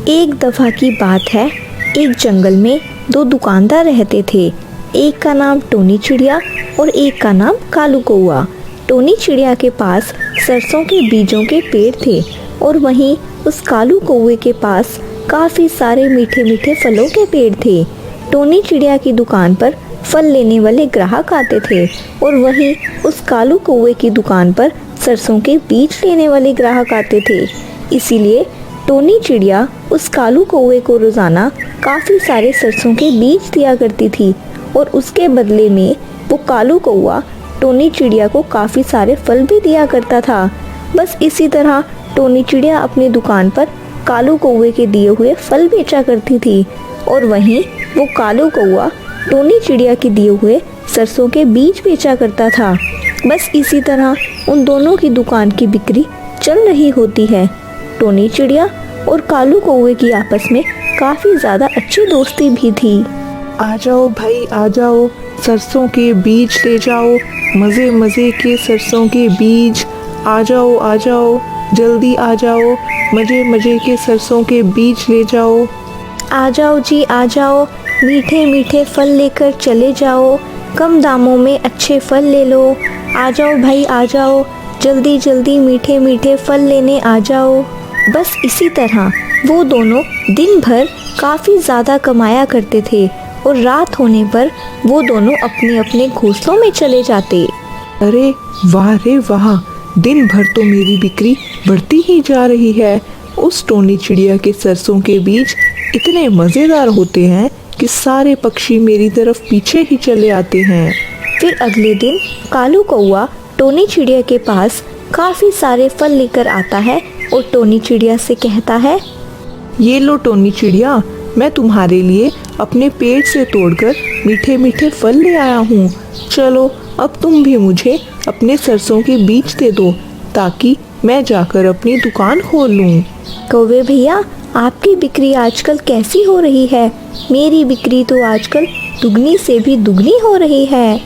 एक दफ़ा की बात है, एक जंगल में दो दुकानदार रहते थे। एक का नाम टोनी चिड़िया और एक का नाम कालू कौआ। टोनी चिड़िया के पास सरसों के बीजों के पेड़ थे और वहीं उस कालू कौए के पास काफ़ी सारे मीठे मीठे फलों के पेड़ थे। टोनी चिड़िया की दुकान पर फल लेने वाले ग्राहक आते थे और वहीं उस कालू कौए की दुकान पर सरसों के बीज लेने वाले ग्राहक आते थे। इसीलिए टोनी चिड़िया उस कालू कौए को रोज़ाना काफ़ी सारे सरसों के बीज दिया करती थी और उसके बदले में वो कालू कौआ टोनी चिड़िया को काफ़ी सारे फल भी दिया करता था। बस इसी तरह टोनी चिड़िया अपनी दुकान पर कालू कौए के दिए हुए फल बेचा करती थी और वहीं वो कालू कौआ टोनी चिड़िया के दिए हुए सरसों के बीज बेचा करता था। बस इसी तरह उन दोनों की दुकान की बिक्री चल रही होती है। टोनी चिड़िया और कालू कौए की आपस में काफ़ी ज़्यादा अच्छी दोस्ती भी थी। आ जाओ भाई आ जाओ, सरसों के बीज ले जाओ, मज़े मज़े के सरसों के बीज। आ जाओ जल्दी आ जाओ, मज़े मज़े के सरसों के बीज ले जाओ। आ जाओ जी आ जाओ, मीठे मीठे फल लेकर चले जाओ, कम दामों में अच्छे फल ले लो। आ जाओ भाई आ जाओ, जल्दी जल्दी मीठे मीठे फल लेने आ जाओ। बस इसी तरह वो दोनों दिन भर काफ़ी ज़्यादा कमाया करते थे और रात होने पर वो दोनों अपने अपने घोंसलों में चले जाते। अरे वाह रे वाह, दिन भर तो मेरी बिक्री बढ़ती ही जा रही है। उस टोनी चिड़िया के सरसों के बीज इतने मज़ेदार होते हैं कि सारे पक्षी मेरी तरफ पीछे ही चले आते हैं। फिर अगले दिन कालू कौआ टोनी चिड़िया के पास काफ़ी सारे फल लेकर आता है और टोनी चिड़िया से कहता है, ये लो टोनी चिड़िया, मैं तुम्हारे लिए अपने पेड़ से तोड़कर मीठे मीठे फल ले आया हूँ। चलो अब तुम भी मुझे अपने सरसों के बीज दे दो ताकि मैं जाकर अपनी दुकान खोल लूँ। कौवे भैया, आपकी बिक्री आजकल कैसी हो रही है? मेरी बिक्री तो आजकल दुगनी से भी दुगनी हो रही है।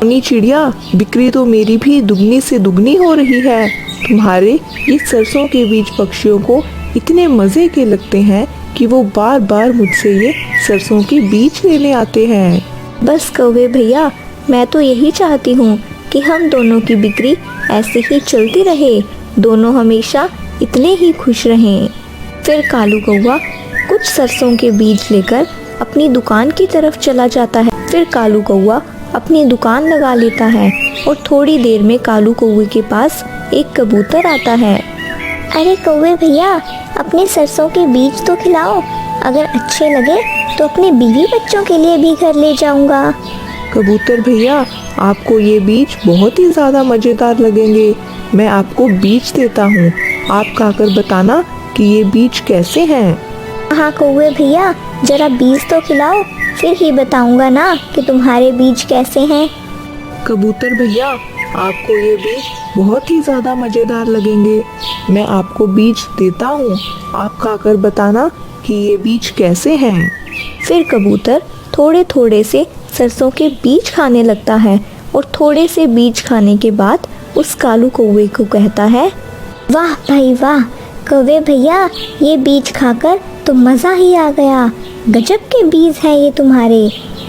टोनी चिड़िया, बिक्री तो मेरी भी दुगनी से दुगनी हो रही है। तुम्हारे ये सरसों के बीज पक्षियों को इतने मज़े के लगते हैं कि वो बार बार मुझसे ये सरसों के बीज लेने आते हैं। बस कौवे भैया, मैं तो यही चाहती हूँ कि हम दोनों की बिक्री ऐसे ही चलती रहे, दोनों हमेशा इतने ही खुश रहें। फिर कालू कौआ कुछ सरसों के बीज लेकर अपनी दुकान की तरफ चला जाता है। फिर कालू कौआ अपनी दुकान लगा लेता है और थोड़ी देर में कालू कौए के पास एक कबूतर आता है। अरे कौवे भैया, अपने सरसों के बीज तो खिलाओ, अगर अच्छे लगे तो अपने बीवी बच्चों के लिए भी घर ले जाऊंगा। कबूतर भैया, आपको ये बीज बहुत ही ज़्यादा मज़ेदार लगेंगे। मैं आपको बीज देता हूँ, आप खाकर बताना कि ये बीज कैसे हैं। हाँ कौवे भैया, जरा बीज तो खिलाओ, फिर ही बताऊंगा ना कि तुम्हारे बीज कैसे हैं। कबूतर भैया, आपको ये बीज बहुत ही ज़्यादा मज़ेदार लगेंगे। मैं आपको बीज देता हूँ, आप खाकर बताना कि ये बीज कैसे हैं। फिर कबूतर थोड़े थोड़े से सरसों के बीज खाने लगता है और थोड़े से बीज खाने के बाद उस कालू कौवे को कहता है, वाह भाई वाह कौवे भैया, ये बीज खाकर तो मज़ा ही आ गया। गजब के बीज हैं ये तुम्हारे।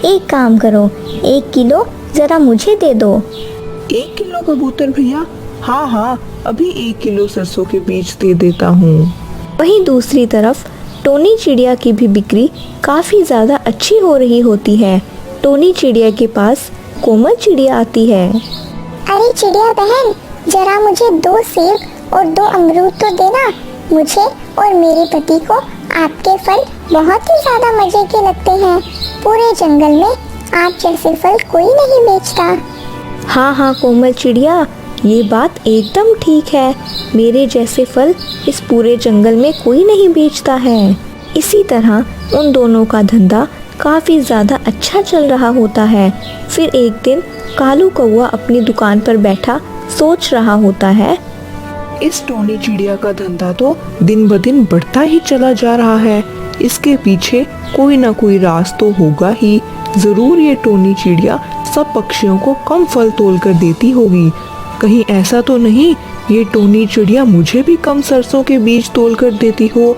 एक काम करो, 1 किलो ज़रा मुझे दे दो। 1 किलो कबूतर भैया? हाँ, अभी 1 किलो सरसों के बीज दे देता हूँ। वहीं दूसरी तरफ टोनी चिड़िया की भी बिक्री काफ़ी ज़्यादा अच्छी हो रही होती है। टोनी चिड़िया के पास कोमल चिड़िया आती है। अरे चिड़िया बहन, जरा मुझे 2 सेब और 2 अमरूद तो देना। मुझे और मेरे पति को आपके फल बहुत ही ज़्यादा मज़े के लगते हैं। पूरे जंगल में आप जैसे फल कोई नहीं बेचता। हाँ कोमल चिड़िया, ये बात एकदम ठीक है। मेरे जैसे फल इस पूरे जंगल में कोई नहीं बेचता है। इसी तरह उन दोनों का धंधा काफ़ी ज़्यादा अच्छा चल रहा होता है। फिर एक दिन कालू कौआ अपनी दुकान पर बैठा सोच रहा होता है, इस टोनी चिड़िया का धंधा तो दिन ब दिन बढ़ता ही चला जा रहा है। इसके पीछे कोई ना कोई राज तो होगा ही। ज़रूर ये टोनी चिड़िया सब पक्षियों को कम फल तोल कर देती होगी। कहीं ऐसा तो नहीं ये टोनी चिड़िया मुझे भी कम सरसों के बीज तोल कर देती हो।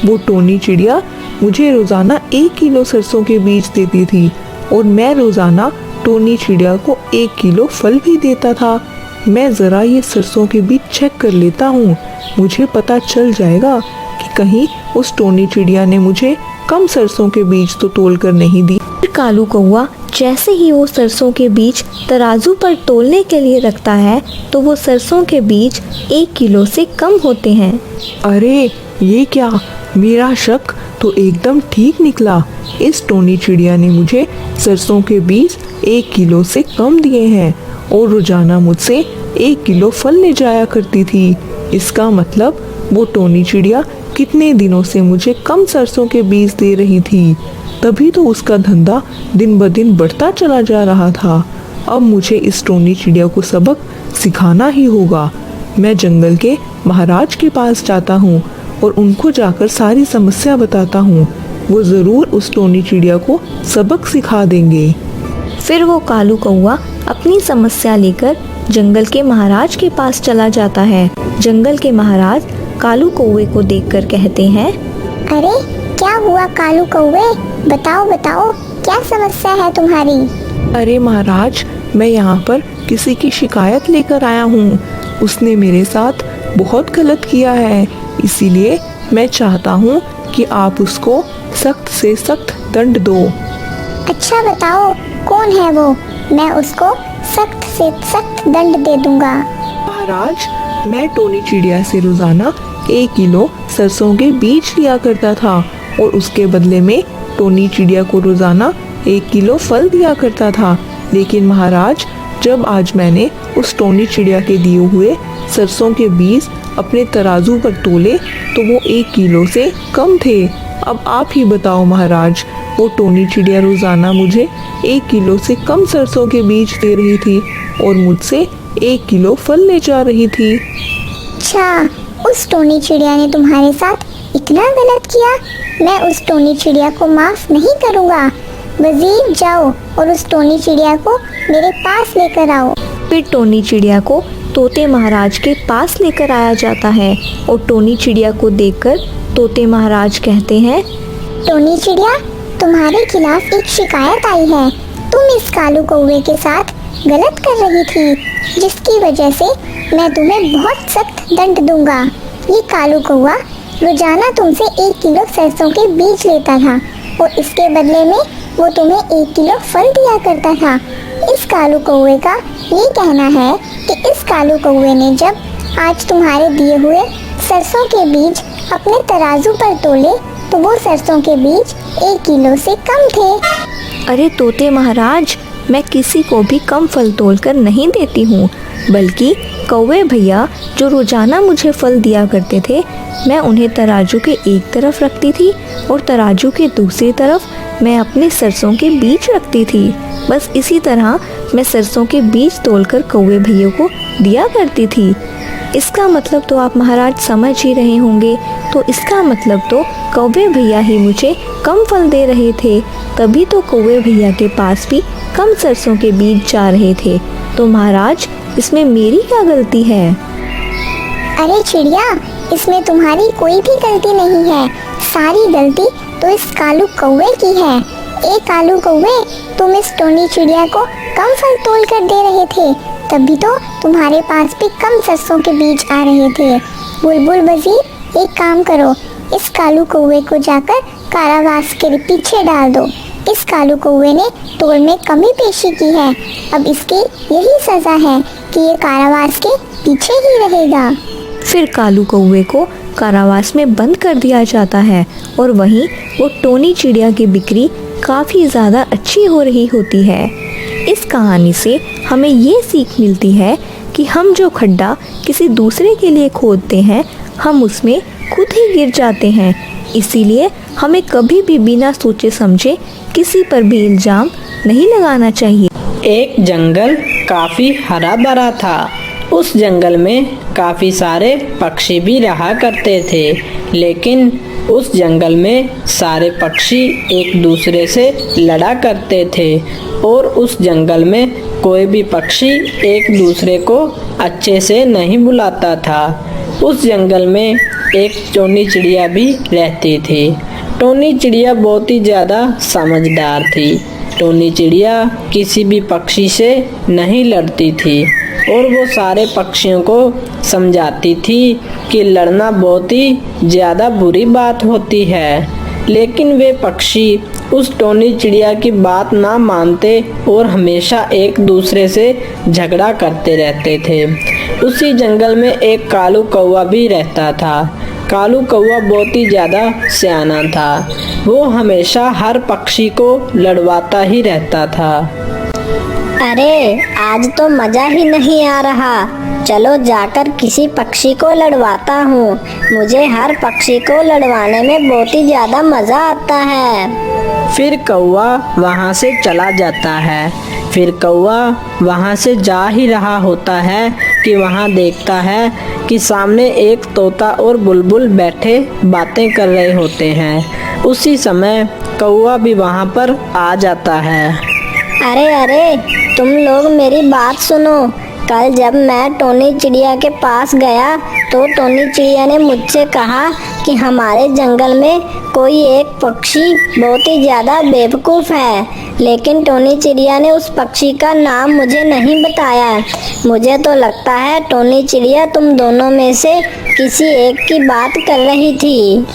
वो टोनी चिड़िया मुझे रोजाना 1 किलो सरसों के बीज देती थी और मैं रोजाना टोनी चिड़िया को 1 किलो फल भी देता था। मैं जरा ये सरसों के बीज चेक कर लेता हूँ, मुझे पता चल जाएगा कि कहीं उस टोनी चिड़िया ने मुझे कम सरसों के बीज तो तोल कर नहीं दी। कालू कौवा जैसे ही वो सरसों के बीज तराजू पर तोलने के लिए रखता है तो वो सरसों के बीज 1 किलो से कम होते हैं। अरे ये क्या, मेरा शक तो एकदम ठीक निकला। इस टोनी चिड़िया ने मुझे सरसों के बीज 1 किलो से कम दिए हैं और रोजाना मुझसे 1 किलो फल ले जाया करती थी। इसका मतलब वो टोनी चिड़िया कितने दिनों से मुझे कम सरसों के बीज दे रही थी, तभी तो उसका धंधा दिन ब दिन बढ़ता चला जा रहा था। अब मुझे इस टोनी चिड़िया को सबक सिखाना ही होगा। मैं जंगल के महाराज के पास जाता हूँ और उनको जाकर सारी समस्या बताता हूँ। वो ज़रूर उस टोनी चिड़िया को सबक सिखा देंगे। फिर वो कालू कौवा अपनी समस्या लेकर जंगल के महाराज के पास चला जाता है। जंगल के महाराज कालू कौवे को देखकर कहते हैं, अरे क्या हुआ कालू कौवे, बताओ बताओ क्या समस्या है तुम्हारी। अरे महाराज, मैं यहाँ पर किसी की शिकायत लेकर आया हूँ। उसने मेरे साथ बहुत गलत किया है, इसीलिए मैं चाहता हूँ कि आप उसको सख्त से सख्त दंड दो। अच्छा बताओ कौन है वो, मैं उसको सख्त से सख्त दंड दे दूंगा। महाराज, मैं टोनी चिड़िया से रोजाना 1 किलो सरसों के बीज लिया करता था और उसके बदले में टोनी चिड़िया को रोजाना 1 किलो फल दिया करता था। लेकिन महाराज, जब आज मैंने उस टोनी चिड़िया के दिए हुए सरसों के बीज अपने तराजू पर तोले तो वो 1 किलो से कम थे। अब आप ही बताओ महाराज, वो टोनी चिड़िया रोजाना मुझे 1 किलो से कम सरसों के बीज दे रही थी और मुझसे 1 किलो फल ले जा रही थी। अच्छा, उस टोनी चिड़िया ने तुम्हारे साथ इतना गलत किया, मैं उस टोनी चिड़िया को माफ नहीं करूँगा। वजीर जाओ और उस टोनी चिड़िया को मेरे पास लेकर आओ। फिर टोनी चिड़िया को तोते महाराज के पास लेकर आया जाता है और टोनी चिड़िया को देखकर तोते महाराज कहते हैं, टोनी चिड़िया, तुम्हारे खिलाफ एक शिकायत आई है। तुम इस कालू कौवे के साथ गलत कर रही थी, जिसकी वजह से मैं तुम्हें बहुत सख्त दंड दूंगा। ये कालू कौवा रोजाना तुमसे 1 किलो सरसों के बीज लेता था और इसके बदले में वो तुम्हें 1 किलो फल दिया करता था। इस कालू कौवे का ये कहना है कि इस कालू कौवे ने जब आज तुम्हारे दिए हुए सरसों के बीज अपने तराजू पर तोले तो वो सरसों के बीज 1 किलो से कम थे। अरे तोते महाराज, मैं किसी को भी कम फल तोलकर नहीं देती हूँ, बल्कि कौवे भैया जो रोजाना मुझे फल दिया करते थे, मैं उन्हें तराजू के एक तरफ रखती थी और तराजू के दूसरी तरफ मैं अपने सरसों के बीज रखती थी। बस इसी तरह मैं सरसों के बीज तोलकर कौवे भैया को दिया करती थी। इसका मतलब तो आप महाराज समझ ही रहे होंगे। तो इसका मतलब तो कौवे भैया ही मुझे कम फल दे रहे थे, तभी तो कौवे भैया के पास भी कम सरसों के बीज जा रहे थे। तो महाराज, इसमें मेरी क्या गलती है? अरे चिड़िया, इसमें तुम्हारी कोई भी गलती नहीं है, सारी गलती तो इस कालू कौवे की है। ए कालू कौवे, तुम इस टोनी चिड़िया को कम फल तोल कर दे रहे थे, तभी तो तुम्हारे पास भी कम सरसों के बीज आ रहे थे। बुलबुल वजीर, एक काम करो, इस कालू कौवे को जाकर कारावास के पीछे डाल दो। इस कालू कौवे ने तोल में कमी पेशी की है, अब इसकी यही सजा है कि ये कारावास के पीछे ही रहेगा। फिर कालू कौवे को कारावास में बंद कर दिया जाता है और वहीं वो टोनी चिड़िया की बिक्री काफ़ी ज़्यादा अच्छी हो रही होती है। इस कहानी से हमें ये सीख मिलती है कि हम जो खड्डा किसी दूसरे के लिए खोदते हैं, हम उसमें खुद ही गिर जाते हैं। इसीलिए हमें कभी भी बिना सोचे समझे किसी पर भी इल्ज़ाम नहीं लगाना चाहिए। एक जंगल काफ़ी हरा भरा था। उस जंगल में काफ़ी सारे पक्षी भी रहा करते थे, लेकिन उस जंगल में सारे पक्षी एक दूसरे से लड़ा करते थे और उस जंगल में कोई भी पक्षी एक दूसरे को अच्छे से नहीं बुलाता था। उस जंगल में एक टोनी चिड़िया भी रहती थी। टोनी चिड़िया बहुत ही ज़्यादा समझदार थी। टोनी चिड़िया किसी भी पक्षी से नहीं लड़ती थी और वो सारे पक्षियों को समझाती थी कि लड़ना बहुत ही ज़्यादा बुरी बात होती है। लेकिन वे पक्षी उस टोनी चिड़िया की बात ना मानते और हमेशा एक दूसरे से झगड़ा करते रहते थे। उसी जंगल में एक कालू कौवा भी रहता था। कालू कौवा बहुत ही ज़्यादा सियाना था। वो हमेशा हर पक्षी को लड़वाता ही रहता था। अरे आज तो मजा ही नहीं आ रहा। चलो जाकर किसी पक्षी को लड़वाता हूँ। मुझे हर पक्षी को लड़वाने में बहुत ही ज्यादा मजा आता है। फिर कौवा वहाँ से चला जाता है। फिर कौवा वहाँ से जा ही रहा होता है कि वहाँ देखता है कि सामने एक तोता और बुलबुल बैठे बातें कर रहे होते हैं। उसी समय कौवा भी वहाँ पर आ जाता है। अरे अरे तुम लोग मेरी बात सुनो। कल जब मैं टोनी चिड़िया के पास गया तो टोनी चिड़िया ने मुझसे कहा कि हमारे जंगल में कोई एक पक्षी बहुत ही ज़्यादा बेवकूफ़ है। लेकिन टोनी चिड़िया ने उस पक्षी का नाम मुझे नहीं बताया। मुझे तो लगता है टोनी चिड़िया तुम दोनों में से किसी एक की बात कर रही थी।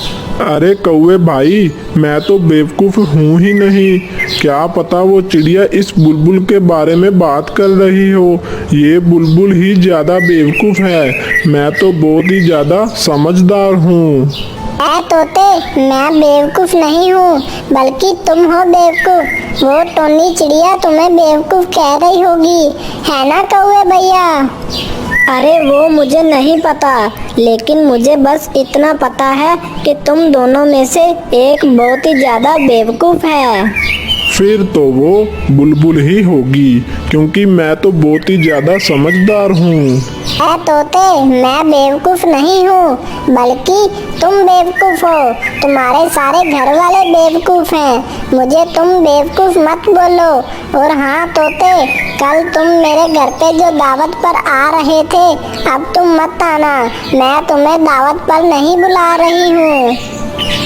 अरे कौवे भाई, मैं तो बेवकूफ़ हूँ ही नहीं। क्या पता वो चिड़िया इस बुलबुल के बारे में बात कर रही हो। ये बुलबुल ही ज़्यादा बेवकूफ़ है। मैं तो बहुत ही ज़्यादा समझदार हूँ। तोते, मैं बेवकूफ़ नहीं हूँ बल्कि तुम हो बेवकूफ़। वो टोनी चिड़िया तुम्हें बेवकूफ़ कह रही होगी, है ना कौवे भैया? अरे वो मुझे नहीं पता, लेकिन मुझे बस इतना पता है कि तुम दोनों में से एक बहुत ही ज़्यादा बेवकूफ़ है। फिर तो वो बुलबुल ही होगी, क्योंकि मैं तो बहुत ही ज़्यादा समझदार हूँ। तोते, मैं बेवकूफ़ नहीं हूँ बल्कि तुम बेवकूफ़ हो। तुम्हारे सारे घर वाले बेवकूफ़ हैं। मुझे तुम बेवकूफ़ मत बोलो। और हाँ तोते, कल तुम मेरे घर पे जो दावत पर आ रहे थे, अब तुम मत आना। मैं तुम्हें दावत पर नहीं बुला रही हूँ।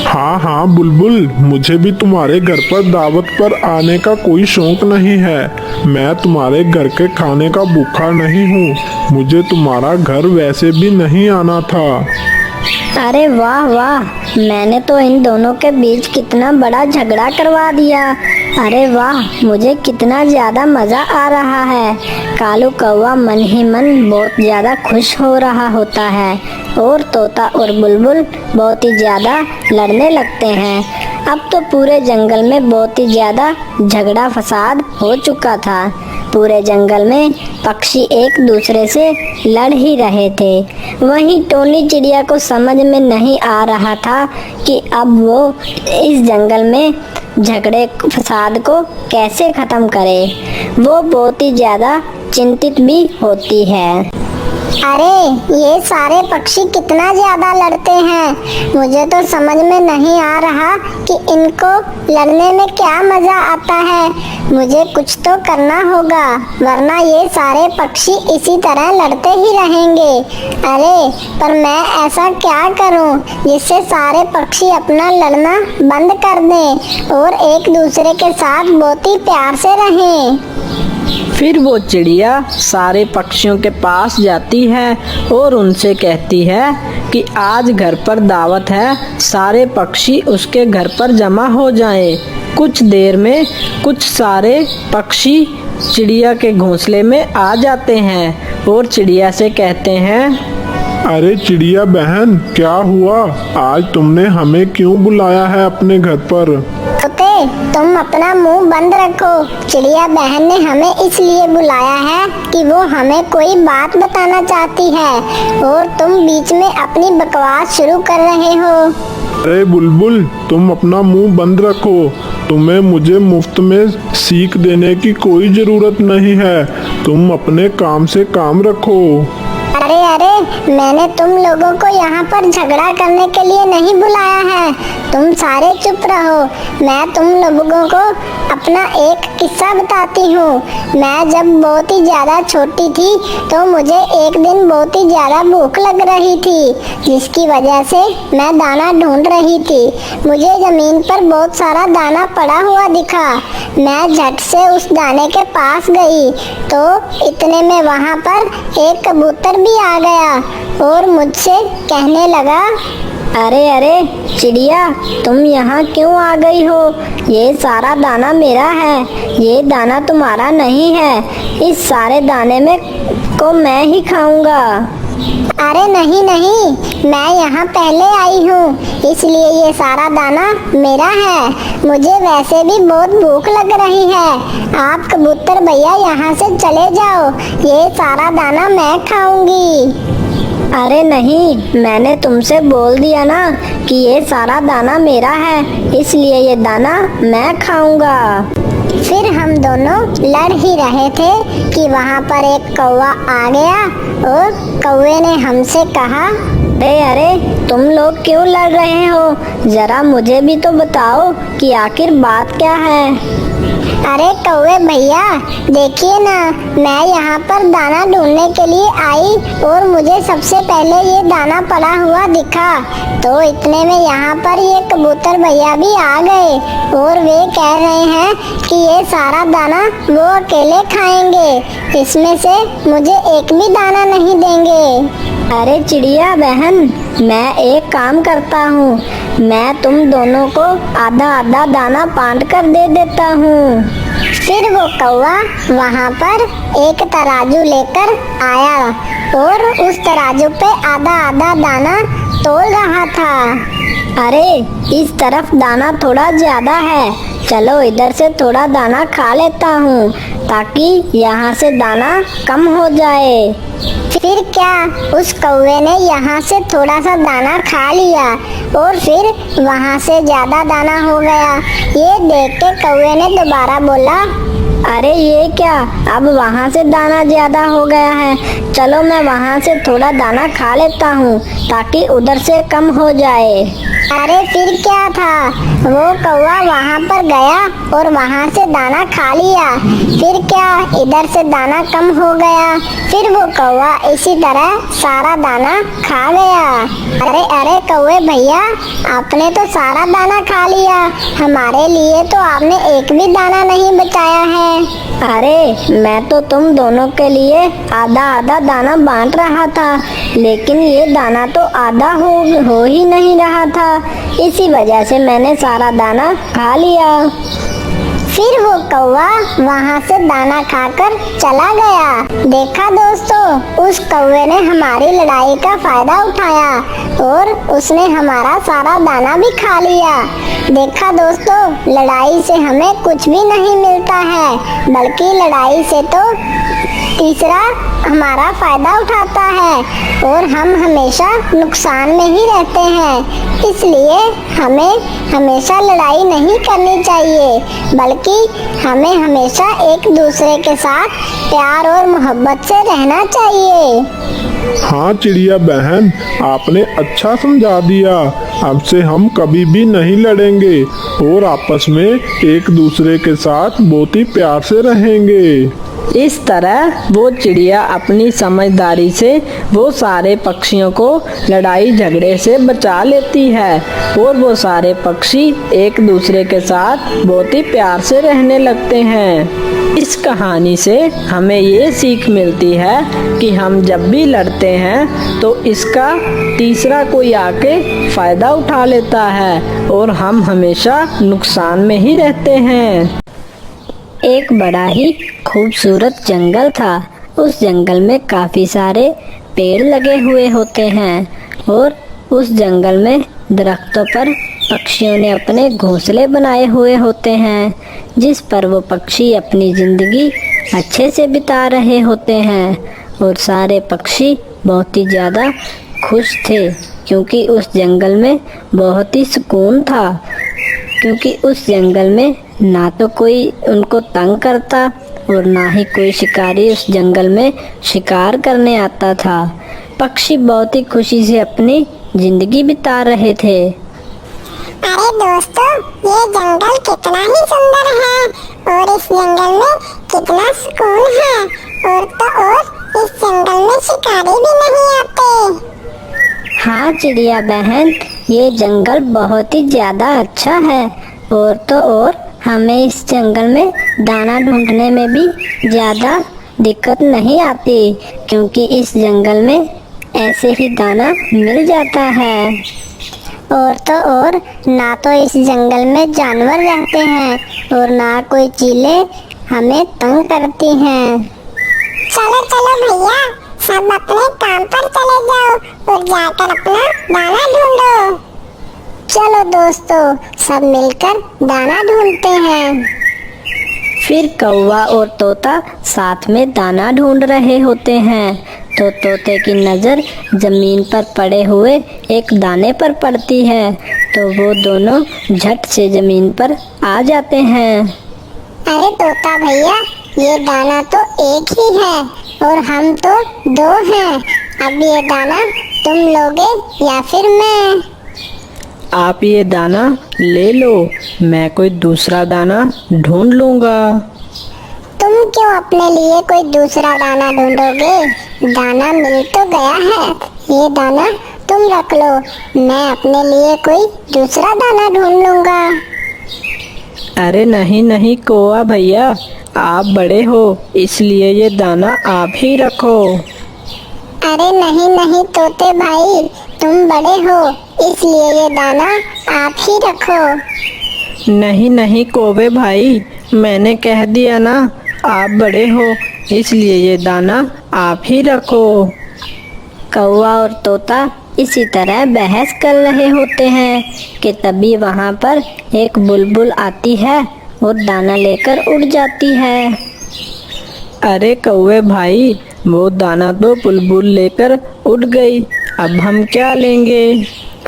हाँ हाँ बुलबुल, मुझे भी तुम्हारे घर पर दावत पर आने का कोई शौक नहीं है। मैं तुम्हारे घर के खाने का भूखा नहीं हूँ। मुझे तुम्हारा घर वैसे भी नहीं आना था। अरे वाह वाह, मैंने तो इन दोनों के बीच कितना बड़ा झगड़ा करवा दिया। अरे वाह, मुझे कितना ज़्यादा मज़ा आ रहा है। कालू कौवा मन ही मन बहुत ज़्यादा खुश हो रहा होता है और तोता और बुलबुल बहुत ही ज़्यादा लड़ने लगते हैं। अब तो पूरे जंगल में बहुत ही ज़्यादा झगड़ा फसाद हो चुका था। पूरे जंगल में पक्षी एक दूसरे से लड़ ही रहे थे। वहीं टोनी चिड़िया को समझ में नहीं आ रहा था कि अब वो इस जंगल में झगड़े फसाद को कैसे ख़त्म करे। वो बहुत ही ज़्यादा चिंतित भी होती है। अरे ये सारे पक्षी कितना ज्यादा लड़ते हैं। मुझे तो समझ में नहीं आ रहा कि इनको लड़ने में क्या मजा आता है। मुझे कुछ तो करना होगा, वरना ये सारे पक्षी इसी तरह लड़ते ही रहेंगे। अरे पर मैं ऐसा क्या करूं जिससे सारे पक्षी अपना लड़ना बंद कर दें और एक दूसरे के साथ बहुत ही प्यार से रहें। फिर वो चिड़िया सारे पक्षियों के पास जाती है और उनसे कहती है कि आज घर पर दावत है, सारे पक्षी उसके घर पर जमा हो जाएं। कुछ देर में कुछ सारे पक्षी चिड़िया के घोंसले में आ जाते हैं और चिड़िया से कहते हैं, अरे चिड़िया बहन, क्या हुआ? आज तुमने हमें क्यों बुलाया है अपने घर पर? तोते, तुम अपना मुंह बंद रखो। चिड़िया बहन ने हमें इसलिए बुलाया है कि वो हमें कोई बात बताना चाहती है और तुम बीच में अपनी बकवास शुरू कर रहे हो। अरे बुलबुल, तुम अपना मुंह बंद रखो। तुम्हें मुझे मुफ्त में सीख देने की कोई ज़रूरत नहीं है। तुम अपने काम से काम रखो। अरे अरे, मैंने तुम लोगों को यहाँ पर झगड़ा करने के लिए नहीं बुलाया है। तुम सारे चुप रहो। मैं तुम लोगों को अपना एक किस्सा बताती हूँ। मैं जब बहुत ही ज्यादा छोटी थी तो मुझे एक दिन बहुत ही ज्यादा भूख लग रही थी, जिसकी वजह से मैं दाना ढूंढ रही थी। मुझे जमीन पर बहुत सारा दाना पड़ा हुआ दिखा। मैं झट से उस दाने के पास गई तो इतने में वहाँ पर एक कबूतर भी आ गया और मुझसे कहने लगा, अरे अरे चिड़िया, तुम यहाँ क्यों आ गई हो? ये सारा दाना मेरा है, ये दाना तुम्हारा नहीं है। इस सारे दाने में को मैं ही खाऊंगा। अरे नहीं नहीं, मैं यहाँ पहले आई हूँ, इसलिए ये सारा दाना मेरा है। मुझे वैसे भी बहुत भूख लग रही है। आप कबूतर भैया यहाँ से चले जाओ, ये सारा दाना मैं खाऊंगी। अरे नहीं, मैंने तुमसे बोल दिया ना कि ये सारा दाना मेरा है, इसलिए ये दाना मैं खाऊंगा। फिर हम दोनों लड़ ही रहे थे कि वहाँ पर एक कौवा आ गया और कौवे ने हमसे कहा, अरे अरे, तुम लोग क्यों लड़ रहे हो? जरा मुझे भी तो बताओ कि आखिर बात क्या है। अरे कौवे भैया, देखिए ना, मैं यहाँ पर दाना ढूंढने के लिए आई और मुझे सबसे पहले ये दाना पड़ा हुआ दिखा। तो इतने में यहाँ पर ये कबूतर भैया भी आ गए और वे कह रहे हैं कि ये सारा दाना वो अकेले खाएंगे, इसमें से मुझे एक भी दाना नहीं देंगे। अरे चिड़िया बहन, मैं एक काम करता हूँ, मैं तुम दोनों को आधा आधा दाना बांट कर दे देता हूँ। फिर वो कौवा वहाँ पर एक तराजू लेकर आया और उस तराजू पे आधा आधा दाना तोल रहा था। अरे इस तरफ दाना थोड़ा ज्यादा है, चलो इधर से थोड़ा दाना खा लेता हूँ ताकि यहाँ से दाना कम हो जाए। फिर क्या, उस कौवे ने यहाँ से थोड़ा सा दाना खा लिया और फिर वहाँ से ज्यादा दाना हो गया। ये देख के कौवे ने दोबारा बोला, अरे ये क्या, अब वहाँ से दाना ज्यादा हो गया है, चलो मैं वहाँ से थोड़ा दाना खा लेता हूँ ताकि उधर से कम हो जाए। अरे फिर क्या था, वो कौवा वहाँ पर गया और वहाँ से दाना खा लिया। फिर क्या, इधर से दाना कम हो गया। फिर वो कौवा इसी तरह सारा दाना खा गया। अरे अरे कौवे भैया, आपने तो सारा दाना खा लिया, हमारे लिए तो आपने एक भी दाना नहीं बचाया है। अरे मैं तो तुम दोनों के लिए आधा आधा दाना बांट रहा था, लेकिन ये दाना तो आधा हो ही नहीं रहा था, इसी वजह से मैंने सारा दाना खा लिया। फिर वो कौवा वहाँ से दाना खाकर चला गया। देखा दोस्तों, उस कौवे ने हमारी लड़ाई का फायदा उठाया और उसने हमारा सारा दाना भी खा लिया। देखा दोस्तों, लड़ाई से हमें कुछ भी नहीं मिलता है, बल्कि लड़ाई से तो तीसरा हमारा फायदा उठाता है और हम हमेशा नुकसान में ही रहते हैं। इसलिए हमें हमेशा लड़ाई नहीं करनी चाहिए, बल्कि हमें हमेशा एक दूसरे के साथ प्यार और मोहब्बत से रहना चाहिए। हाँ चिड़िया बहन, आपने अच्छा समझा दिया। अब से हम कभी भी नहीं लड़ेंगे और आपस में एक दूसरे के साथ बहुत ही प्यार से रहेंगे। इस तरह वो चिड़िया अपनी समझदारी से वो सारे पक्षियों को लड़ाई झगड़े से बचा लेती है और वो सारे पक्षी एक दूसरे के साथ बहुत ही प्यार से रहने लगते हैं। इस कहानी से हमें ये सीख मिलती है कि हम जब भी लड़ते हैं तो इसका तीसरा कोई आके फायदा उठा लेता है और हम हमेशा नुकसान में ही रहते हैं। एक बड़ा ही खूबसूरत जंगल था। उस जंगल में काफी सारे पेड़ लगे हुए होते हैं और उस जंगल में दरख्तों पर पक्षियों ने अपने घोंसले बनाए हुए होते हैं, जिस पर वो पक्षी अपनी जिंदगी अच्छे से बिता रहे होते हैं। और सारे पक्षी बहुत ही ज़्यादा खुश थे क्योंकि उस जंगल में बहुत ही सुकून था, क्योंकि उस जंगल में ना तो कोई उनको तंग करता और ना ही कोई शिकारी उस जंगल में शिकार करने आता था। पक्षी बहुत ही खुशी से अपनी जिंदगी बिता रहे थे। अरे दोस्तों, ये जंगल कितना ही सुंदर है और इस जंगल में कितना सुकून है। और तो और इस जंगल में शिकारी भी नहीं आते। हाँ चिड़िया बहन, ये जंगल बहुत ही ज्यादा अच्छा है। और तो और हमें इस जंगल में दाना ढूंढने में भी ज्यादा दिक्कत नहीं आती, क्योंकि इस जंगल में ऐसे ही दाना मिल जाता है। और तो और ना तो इस जंगल में जानवर रहते हैं और ना कोई चीलें हमें तंग करती हैं। चलो चलो भैया, सब अपने काम पर चले जाओ और जाकर अपना दाना ढूंढो। चलो दोस्तों, सब मिलकर दाना ढूंढते हैं। फिर कौवा और तोता साथ में दाना ढूंढ रहे होते हैं, तो तोते की नज़र जमीन पर पड़े हुए एक दाने पर पड़ती है, तो वो दोनों झट से जमीन पर आ जाते हैं। अरे तोता भैया, ये दाना तो एक ही है और हम तो दो हैं। अब ये दाना तुम लोगे या फिर मैं? आप ये दाना ले लो, मैं कोई दूसरा दाना ढूंढ लूंगा। तुम क्यों अपने लिए कोई दूसरा दाना ढूंढोगे? दाना मिल तो गया है, ये दाना तुम रख लो, मैं अपने लिए कोई दूसरा दाना ढूंढ लूंगा। अरे नहीं नहीं कौवा भैया, आप बड़े हो इसलिए ये दाना आप ही रखो। अरे नहीं नहीं तोते भाई, तुम बड़े हो इसलिए ये दाना आप ही रखो। नहीं नहीं कौवे भाई, मैंने कह दिया ना, आप बड़े हो इसलिए ये दाना आप ही रखो। कौवा और तोता इसी तरह बहस कर रहे होते हैं कि तभी वहाँ पर एक बुलबुल आती है और दाना लेकर उड़ जाती है। अरे कौवे भाई, वो दाना तो बुलबुल लेकर उड़ गई, अब हम क्या लेंगे?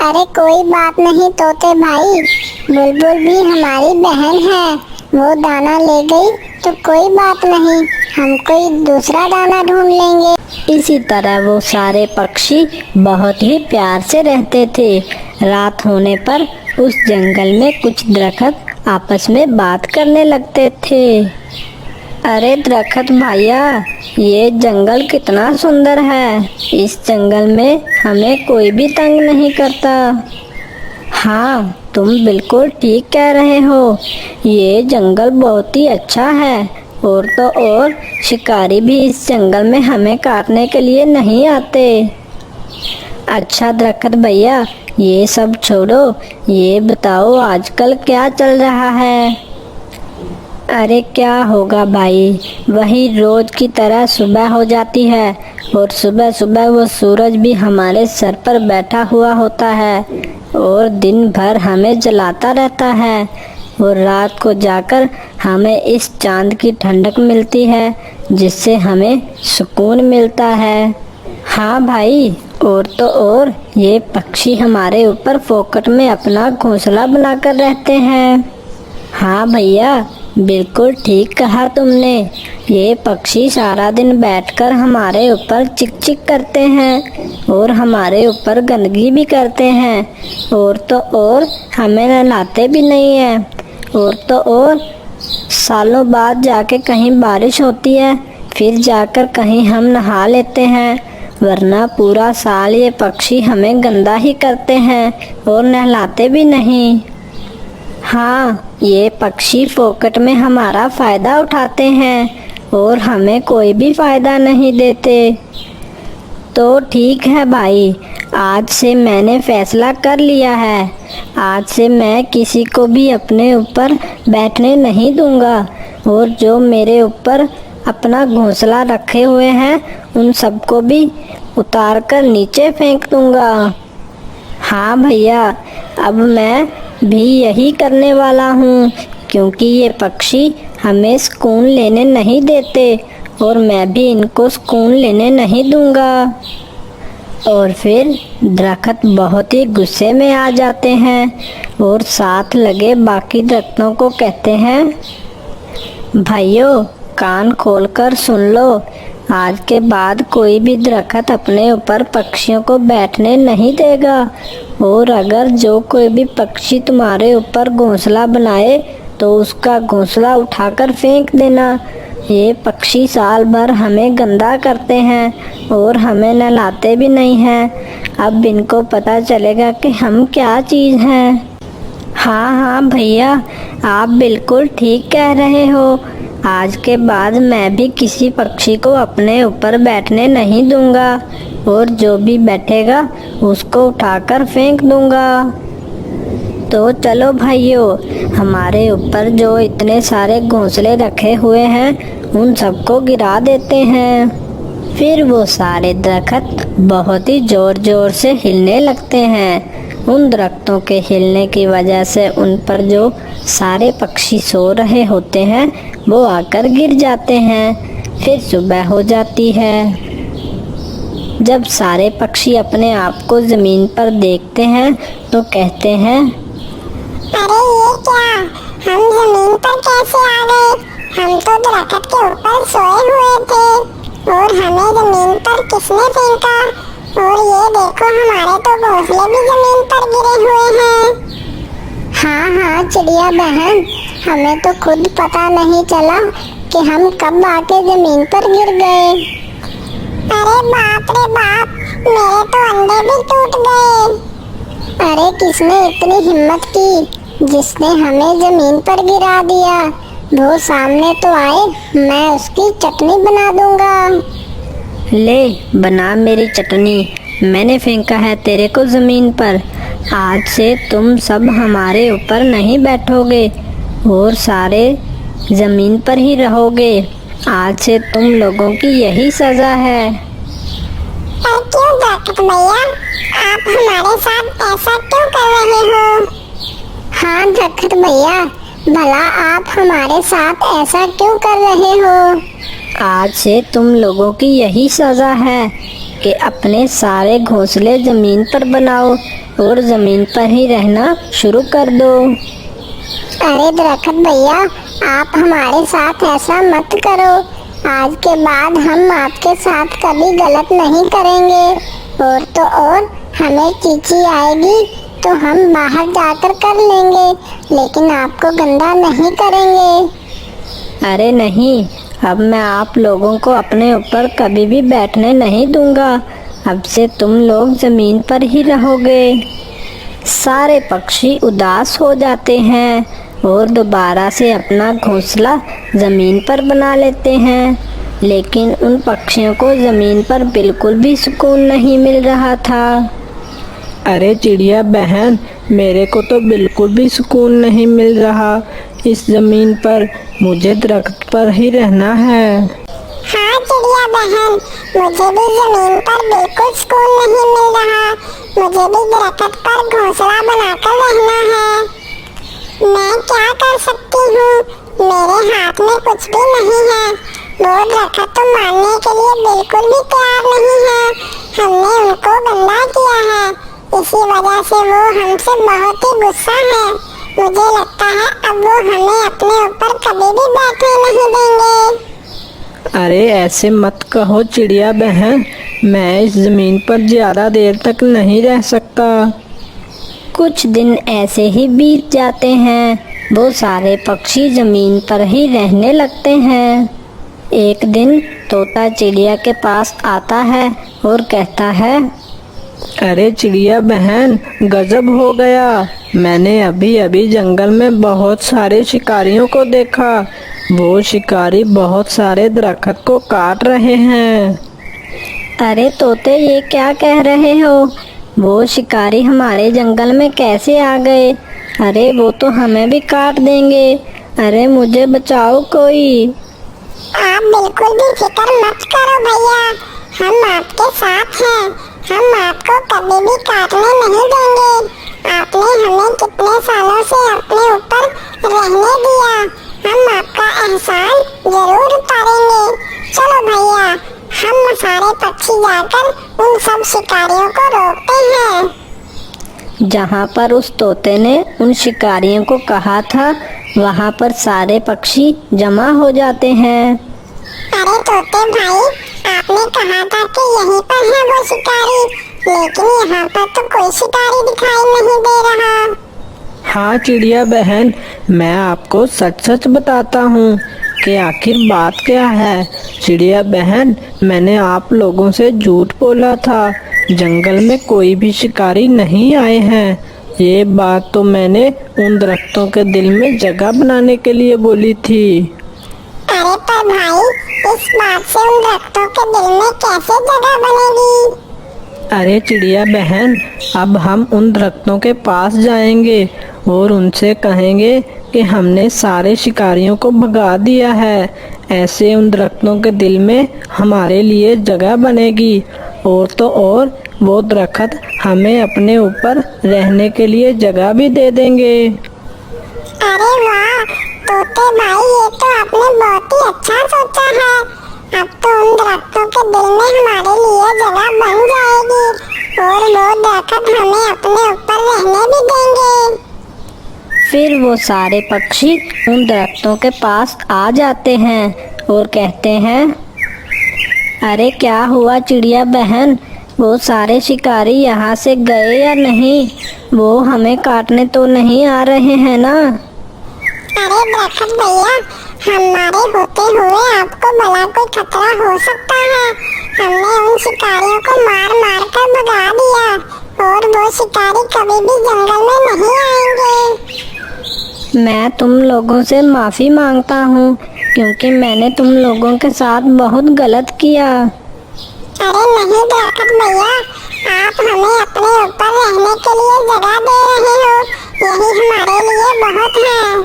अरे कोई बात नहीं तोते भाई, बुलबुल भी हमारी बहन है, वो दाना ले गई तो कोई बात नहीं, हम कोई दूसरा दाना ढूंढ लेंगे। इसी तरह वो सारे पक्षी बहुत ही प्यार से रहते थे। रात होने पर उस जंगल में कुछ दरख्त आपस में बात करने लगते थे। अरे दरख्त भैया, ये जंगल कितना सुंदर है, इस जंगल में हमें कोई भी तंग नहीं करता। हाँ, तुम बिल्कुल ठीक कह रहे हो, ये जंगल बहुत ही अच्छा है और तो और शिकारी भी इस जंगल में हमें काटने के लिए नहीं आते। अच्छा दरख्त भैया, ये सब छोड़ो, ये बताओ आजकल क्या चल रहा है? अरे क्या होगा भाई, वही रोज की तरह सुबह हो जाती है और सुबह सुबह वो सूरज भी हमारे सर पर बैठा हुआ होता है और दिन भर हमें जलाता रहता है और रात को जाकर हमें इस चांद की ठंडक मिलती है जिससे हमें सुकून मिलता है। हाँ भाई, और तो और ये पक्षी हमारे ऊपर फोकट में अपना घोंसला बनाकर रहते हैं। हाँ भैया, बिल्कुल ठीक कहा तुमने, ये पक्षी सारा दिन बैठकर हमारे ऊपर चिक चिक करते हैं और हमारे ऊपर गंदगी भी करते हैं और तो और हमें नहलाते भी नहीं हैं और तो और सालों बाद जाके कहीं बारिश होती है, फिर जाकर कहीं हम नहा लेते हैं, वरना पूरा साल ये पक्षी हमें गंदा ही करते हैं और नहलाते भी नहीं। हाँ, ये पक्षी फोकट में हमारा फ़ायदा उठाते हैं और हमें कोई भी फ़ायदा नहीं देते। तो ठीक है भाई, आज से मैंने फैसला कर लिया है, आज से मैं किसी को भी अपने ऊपर बैठने नहीं दूंगा और जो मेरे ऊपर अपना घोंसला रखे हुए हैं उन सबको भी उतार कर नीचे फेंक दूंगा। हाँ भैया, अब मैं भी यही करने वाला हूँ, क्योंकि ये पक्षी हमें सुकून लेने नहीं देते और मैं भी इनको सुकून लेने नहीं दूंगा। और फिर दरख्त बहुत ही गुस्से में आ जाते हैं और साथ लगे बाकी दरख्तों को कहते हैं, भाइयों कान खोलकर सुन लो। आज के बाद कोई भी दरख्त अपने ऊपर पक्षियों को बैठने नहीं देगा, और अगर जो कोई भी पक्षी तुम्हारे ऊपर घोंसला बनाए तो उसका घोंसला उठाकर फेंक देना। ये पक्षी साल भर हमें गंदा करते हैं और हमें नहलाते भी नहीं हैं। अब इनको पता चलेगा कि हम क्या चीज़ हैं। हाँ भैया, आप बिल्कुल ठीक कह रहे हो। आज के बाद मैं भी किसी पक्षी को अपने ऊपर बैठने नहीं दूंगा, और जो भी बैठेगा उसको उठाकर फेंक दूंगा। तो चलो भाइयों, हमारे ऊपर जो इतने सारे घोंसले रखे हुए हैं उन सबको गिरा देते हैं। फिर वो सारे दरख्त बहुत ही जोर जोर से हिलने लगते हैं। उन दरख्तों के हिलने की वजह से उन पर जो सारे पक्षी सो रहे होते हैं वो आकर गिर जाते हैं। फिर सुबह हो जाती है। जब सारे पक्षी अपने आप को ज़मीन पर देखते हैं तो कहते हैं, अरे ये क्या, हम जमीन पर कैसे आ गए? हम तो दरख्त के ऊपर सोए हुए थे और हमें जमीन पर किसने फेंका? और ये देखो, हमारे तो घोंसले भी जमीन पर गिरे हुए हैं। हाँ चिड़िया बहन, हमें तो खुद पता नहीं चला कि हम कब आके जमीन पर गिर गए। अरे बाप रे बाप, मेरे तो अंडे भी टूट गए। अरे किसने इतनी हिम्मत की जिसने हमें जमीन पर गिरा दिया? वो सामने तो आए, मैं उसकी चटनी बना दूंगा। ले बना मेरी चटनी, मैंने फेंका है तेरे को ज़मीन पर। आज से तुम सब हमारे ऊपर नहीं बैठोगे और सारे ज़मीन पर ही रहोगे। आज से तुम लोगों की यही सज़ा है। क्यों दरख्त भैया, आप हमारे साथ ऐसा क्यों कर रहे हो? हाँ दरख्त भैया, भला आप हमारे साथ ऐसा क्यों कर रहे हो? आज से तुम लोगों की यही सज़ा है कि अपने सारे घोंसले ज़मीन पर बनाओ और ज़मीन पर ही रहना शुरू कर दो। अरे दरख्त भैया, आप हमारे साथ ऐसा मत करो। आज के बाद हम आपके साथ कभी गलत नहीं करेंगे। और तो और, हमें चींची आएगी तो हम बाहर जाकर कर लेंगे, लेकिन आपको गंदा नहीं करेंगे। अरे नहीं, अब मैं आप लोगों को अपने ऊपर कभी भी बैठने नहीं दूंगा। अब से तुम लोग ज़मीन पर ही रहोगे। सारे पक्षी उदास हो जाते हैं और दोबारा से अपना घोंसला ज़मीन पर बना लेते हैं, लेकिन उन पक्षियों को ज़मीन पर बिल्कुल भी सुकून नहीं मिल रहा था। अरे चिड़िया बहन, मेरे को तो बिल्कुल भी सुकून नहीं मिल रहा इस ज़मीन पर। मुझे दरख्त पर ही रहना है। हाँ चिड़िया बहन, मुझे भी जमीन पर बिल्कुल सुकून नहीं मिल रहा। मुझे भी दरख्त पर घोंसला बनाकर रहना है। मैं क्या कर सकती हूँ? मेरे हाथ में कुछ भी नहीं है। वो दरख्त तो मानने के लिए बिल्कुल भी तैयार नहीं है। हमने उनको गंदा किया है, इसी वजह से वो हमसे बहुत ही गुस्सा है। मुझे लगता है अब वो हमें अपने ऊपर कभी भी बैठने नहीं देंगे। अरे ऐसे मत कहो चिड़िया बहन, मैं इस ज़मीन पर ज़्यादा देर तक नहीं रह सकता। कुछ दिन ऐसे ही बीत जाते हैं। वो सारे पक्षी ज़मीन पर ही रहने लगते हैं। एक दिन तोता चिड़िया के पास आता है और कहता है, अरे चिड़िया बहन, गजब हो गया। मैंने अभी अभी जंगल में बहुत सारे शिकारियों को देखा। वो शिकारी बहुत सारे दरख्त को काट रहे हैं। अरे तोते, ये क्या कह रहे हो? वो शिकारी हमारे जंगल में कैसे आ गए? अरे वो तो हमें भी काट देंगे। अरे मुझे बचाओ कोई। आप बिल्कुल भी फिक्र मत करो भैया, हम आपके साथ हैं। हम आपको कभी भी काटने नहीं देंगे। आपने हमें कितने सालों से अपने ऊपर रहने दिया, हम आपका एहसान जरूर उतारेंगे। चलो भैया, हम सारे पक्षी जाकर उन सब शिकारियों को रोकते हैं। जहाँ पर उस तोते ने उन शिकारियों को कहा था वहाँ पर सारे पक्षी जमा हो जाते हैं। अरे तोते भाई, आपने कहा था कि यहीं पर है वो शिकारी, लेकिन यहाँ पर तो कोई शिकारी दिखाई नहीं दे रहा। हाँ चिड़िया बहन, मैं आपको सच सच बताता हूँ कि आखिर बात क्या है। चिड़िया बहन, मैंने आप लोगों से झूठ बोला था, जंगल में कोई भी शिकारी नहीं आए हैं। ये बात तो मैंने उन दरख्तों के दिल में जगह बनाने के लिए बोली थी। अरे पर भाई, इस बात से उन दरख्तों के दिल में कैसे जगह बनेगी? अरे चिड़िया बहन, अब हम उन दरख्तों के पास जाएंगे और उनसे कहेंगे कि हमने सारे शिकारियों को भगा दिया है। ऐसे उन दरख्तों के दिल में हमारे लिए जगह बनेगी, और तो और वो दरख्त हमें अपने ऊपर रहने के लिए जगह भी दे देंगे। अरे वाह तोते भाई, ये तो आपने बहुत ही अच्छा सोचा है। अब तो उन दरख्तों के दिल में हमारे लिए जगह बन जाएगी और वो दरख्त हमें अपने ऊपर रहने भी देंगे। फिर वो सारे पक्षी उन दरख्तों के पास आ जाते हैं और कहते हैं, अरे क्या हुआ चिड़िया बहन, वो सारे शिकारी यहाँ से गए या नहीं? वो हमें काटने तो नहीं आ रहे हैं ना? अरे दरख्त भैया, हमारे होते हुए आपको भला कोई खतरा हो सकता है। हमने उन शिकारियों को मार मार कर भगा दिया और वो शिकारी कभी भी जंगल में नहीं आएंगे। मैं तुम लोगों से माफ़ी मांगता हूँ, क्योंकि मैंने तुम लोगों के साथ बहुत गलत किया। अरे नहीं दरख्त भैया, आप हमें अपने ऊपर रहने के लिए जगह दे रहे हो, यही हमारे लिए बहुत है।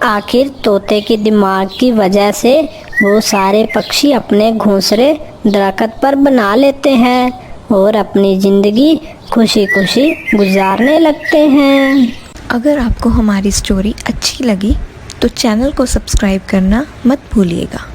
आखिर तोते की दिमाग की वजह से वो सारे पक्षी अपने घोंसले दरख्त पर बना लेते हैं और अपनी ज़िंदगी खुशी खुशी गुजारने लगते हैं। अगर आपको हमारी स्टोरी अच्छी लगी तो चैनल को सब्सक्राइब करना मत भूलिएगा।